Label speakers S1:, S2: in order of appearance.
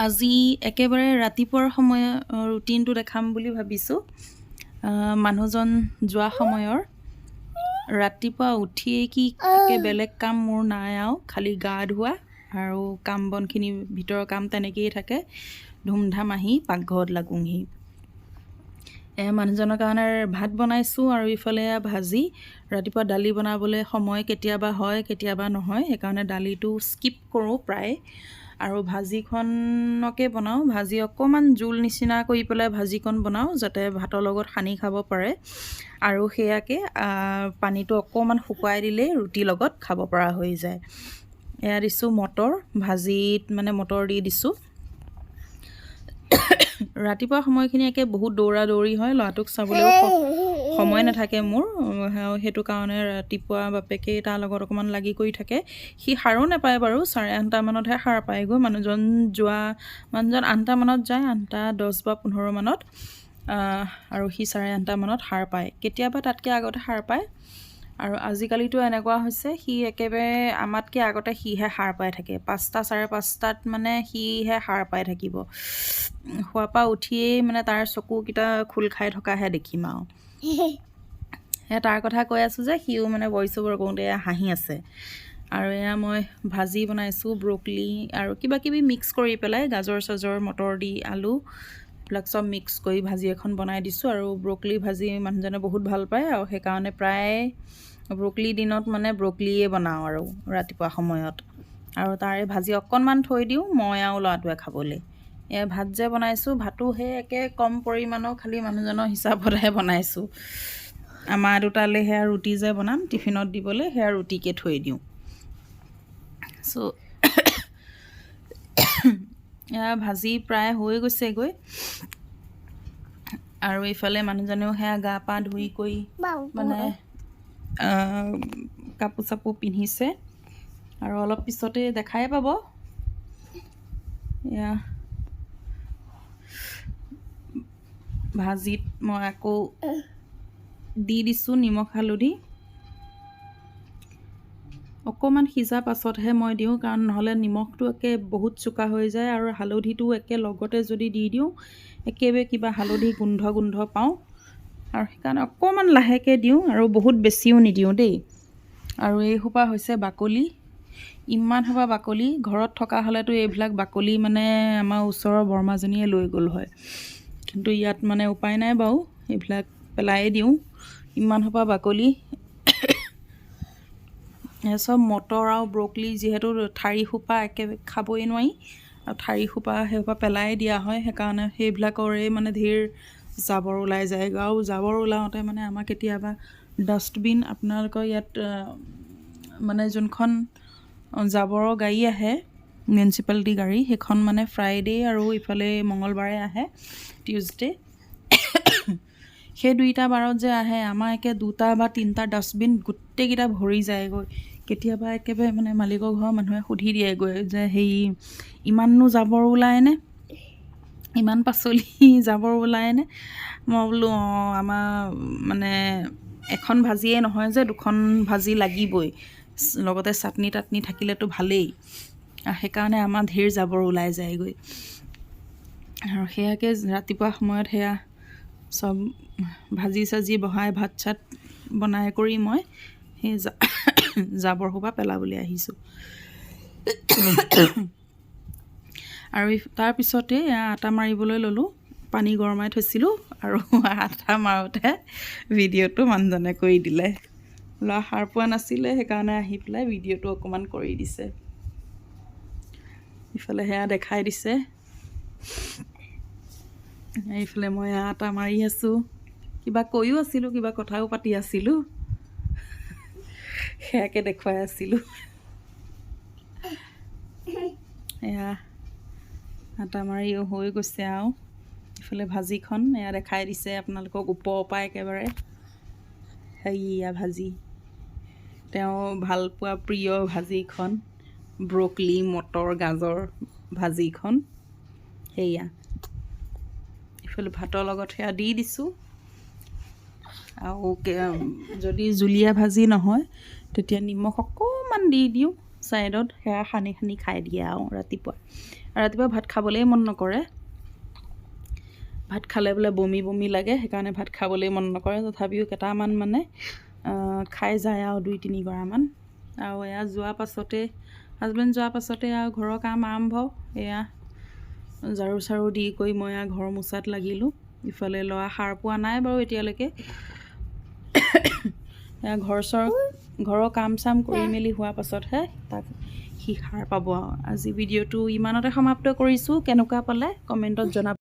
S1: আজি একেবাৰে ৰাতিপুৱাৰ সময় ৰুটিনটো দেখাম বুলি ভাবিছোঁ। মানুহজন যোৱা সময়ৰ ৰাতিপুৱা উঠিয়েই কি বেলেগ কাম মোৰ নাই আৰু, খালি গা ধোৱা আৰু কাম বনখিনি ভিতৰৰ কাম তেনেকেই থাকে। ধুমধাম আহি পাকঘৰত লাগোংহি। মানুহজনৰ কাৰণে ভাত বনাইছোঁ আৰু ইফালে ভাজি। ৰাতিপুৱা দালি বনাবলৈ সময় কেতিয়াবা হয় কেতিয়াবা নহয়, সেইকাৰণে দালিটো স্কিপ কৰোঁ প্ৰায়। আৰু ভাজিখনকে বনাওঁ। ভাজি অকণমান জোল নিচিনা কৰি পেলাই ভাজিকণ বনাওঁ, যাতে ভাতৰ লগত সানি খাব পাৰে। আৰু সেয়াকে পানীটো অকণমান শুকুৱাই দিলেই ৰুটিৰ লগত খাব পৰা হৈ যায়। এয়া দিছোঁ মটৰ, ভাজিত মানে মটৰ দি দিছোঁ। ৰাতিপুৱা সময়খিনি একে বহুত দৌৰা দৌৰি হয়, ল'ৰাটোক চাবলৈও সময় নাথাকে মোৰ। সেইটো কাৰণে ৰাতিপুৱা বাপেকে তাৰ লগত অকণমান লাগি কৰি থাকে। সি সাৰো নাপায় বাৰু, 8:30 মানতহে সাৰ পায়গৈ। মানুহজন 8টা মানত যায়, 8টা 10 বা 15 মানত। আৰু সি 8:30 মানত সাৰ পায়, কেতিয়াবা তাতকৈ আগতে সাৰ পায়। আৰু আজিকালিতো এনেকুৱা হৈছে, সি একেবাৰে আমাতকৈ আগতে সিহে সাৰ পাই থাকে। 5টা 5:30 মানে সিহে সাৰ পাই থাকিব। শোৱাৰ পৰা উঠিয়েই মানে তাৰ চকুকেইটা খোল খাই থকাহে দেখিম আৰু। সেয়া তাৰ কথা কৈ আছোঁ যে সিও মানে ভইচ অভাৰ কৰোঁতে হাঁহি আছে। আৰু এয়া মই ভাজি বনাইছোঁ, ব্ৰকলি আৰু কিবাকিবি মিক্স কৰি পেলাই, গাজৰ চাজৰ মটৰ দি আলু এইবিলাক চব মিক্স কৰি ভাজি এখন বনাই দিছোঁ। আৰু ব্ৰকলি ভাজি মানুহজনে বহুত ভাল পায়, আৰু সেইকাৰণে প্ৰায় ব্ৰকলি দিনত মানে ব্ৰকলিয়ে বনাওঁ আৰু ৰাতিপুৱা সময়ত। আৰু তাৰে ভাজি অকণমান থৈ দিওঁ মই আৰু ল'ৰাটোৱে খাবলৈ। এয়া ভাত যে বনাইছোঁ, ভাতো সেই একে কম পৰিমাণৰ, খালি মানুহজনৰ হিচাপতহে বনাইছোঁ। আমাৰ দুটালৈ সেয়া ৰুটি যে বনাম টিফিনত দিবলৈ, সেয়া ৰুটিকে থৈ দিওঁ। এয়া ভাজি প্ৰায় হৈ গৈছেগৈ। আৰু ইফালে মানুহজনেও সেয়া গা পা ধুই কৰি মানে কাপোৰ চাপোৰ পিন্ধিছে। আৰু অলপ পিছতে দেখাই পাব। এয়া ভাজিত মই আকৌ দি দিছোঁ নিমখ হালধি। অকণমান সিজা পাছতহে মই দিওঁ, কাৰণ নহ'লে নিমখটো একে বহুত চোকা হৈ যায়, আৰু হালধিটো একে লগতে যদি দি দিওঁ একেবাৰে কিবা হালধি গোন্ধ পাওঁ। আৰু সেইকাৰণে অকণমান লাহেকৈ দিওঁ, আৰু বহুত বেছিও নিদিওঁ দেই। আৰু এই সোপা হৈছে বাকলি, ইমান সোপা বাকলি। ঘৰত থকা হ'লেতো এইবিলাক বাকলি মানে আমাৰ ওচৰৰ বৰমাজনীয়ে লৈ গ'ল হয়, কিন্তু ইয়াত মানে উপায় নাই বাৰু, এইবিলাক পেলাইয়ে দিওঁ। ইমান সোপা বাকলি। চব মটৰ আৰু ব্ৰকলি, যিহেতু ঠাৰি সোপা একেবাৰে খাবই নোৱাৰি, আৰু ঠাৰি সোপা সেইসোপা পেলাই দিয়া হয়, সেইকাৰণে সেইবিলাকৰে মানে ধেৰ জাবৰ ওলাই যায়। আৰু জাবৰ ওলাওঁতে মানে আমাৰ কেতিয়াবা ডাষ্টবিন, আপোনালোকৰ ইয়াত মানে যোনখন জাবৰৰ গাড়ী আহে মিউনিচিপালিটি গাড়ী, সেইখন মানে ফ্ৰাইডে আৰু ইফালে মঙলবাৰে আহে, টিউজডে। সেই দুইটা বাৰত যে আহে, আমাৰ একে 2টা বা 3টা ডাষ্টবিন গোটেইকেইটা ভৰি যায়গৈ। কেতিয়াবা একেবাৰে মানে মালিকৰ ঘৰৰ মানুহে সুধি দিয়েগৈ যে ইমাননো জাবৰ ওলায়নে, ইমান পাচলি জাবৰ ওলায়নে? মই বোলো আমাৰ মানে এখন ভাজিয়ে নহয় যে, 2খন ভাজি লাগিবই, লগতে চাটনি তাটনি থাকিলেতো ভালেই। সেইকাৰণে আমাৰ ধেৰ জাবৰ ওলাই যায়গৈ। আৰু সেয়াকে ৰাতিপুৱা সময়ত সেয়া চব ভাজি চাজি বহাই ভাত চাত বনাই কৰি মই সেই জাবৰ সোপা পেলাবলৈ আহিছোঁ। আৰু তাৰপিছতে আটা মাৰিবলৈ ল'লোঁ। পানী গৰমাই থৈছিলোঁ, আৰু আটা মাৰোঁতে ভিডিঅ'টো মানুহজনে কৰি দিলে। ল'ৰা সাৰ পোৱা নাছিলে, সেইকাৰণে আহি পেলাই ভিডিঅ'টো অকণমান কৰি দিছে। ইফালে সেয়া দেখাই দিছে, এইফালে মই আটা মাৰি আছোঁ, কিবা কৈও আছিলোঁ, কিবা কথাও পাতি আছিলোঁ, সেয়াকে দেখুৱাই আছিলোঁ। এয়া আটা মাৰিও হৈ গৈছে আৰু। ইফালে ভাজিখন এয়া দেখাই দিছে আপোনালোকক ওপৰৰ পৰা একেবাৰে। সেয়া ভাজি, তেওঁ ভাল পোৱা প্ৰিয় ভাজিখন, ব্ৰকলি মটৰ গাজৰ ভাজিখন। সেয়া ইফালে ভাতৰ লগত সেয়া দি দিছোঁ। আৰু যদি জুলীয়া ভাজি নহয়, তেতিয়া নিমখ অকণমান দি দিওঁ, ছাইডত সেয়া সানি সানি খাই দিয়ে আৰু ৰাতিপুৱা ভাত খাবলৈই মন নকৰে। ভাত খালে বোলে বমি বমি লাগে, সেইকাৰণে ভাত খাবলৈ মন নকৰে। তথাপিও কেইটামান মানে খাই যায় আৰু 2-3 গৰামান। আৰু এয়া যোৱাৰ পাছতে হাজবেণ্ড যোৱাৰ পাছতে আৰু ঘৰৰ কাম আৰম্ভ। এয়া ঝাৰু চাৰু দি কৰি মই ঘৰ মোচাত লাগিলোঁ। ইফালে ল'ৰা সাৰ পোৱা নাই বাৰু এতিয়ালৈকে। এয়া ঘৰৰ কাম চাম কৰি মেলি হোৱাৰ পাছতহে তাক সি সাৰ পাব আৰু। আজি ভিডিঅ'টো ইমানতে সমাপ্ত কৰিছোঁ। কেনেকুৱা পালে কমেণ্টত জনাব।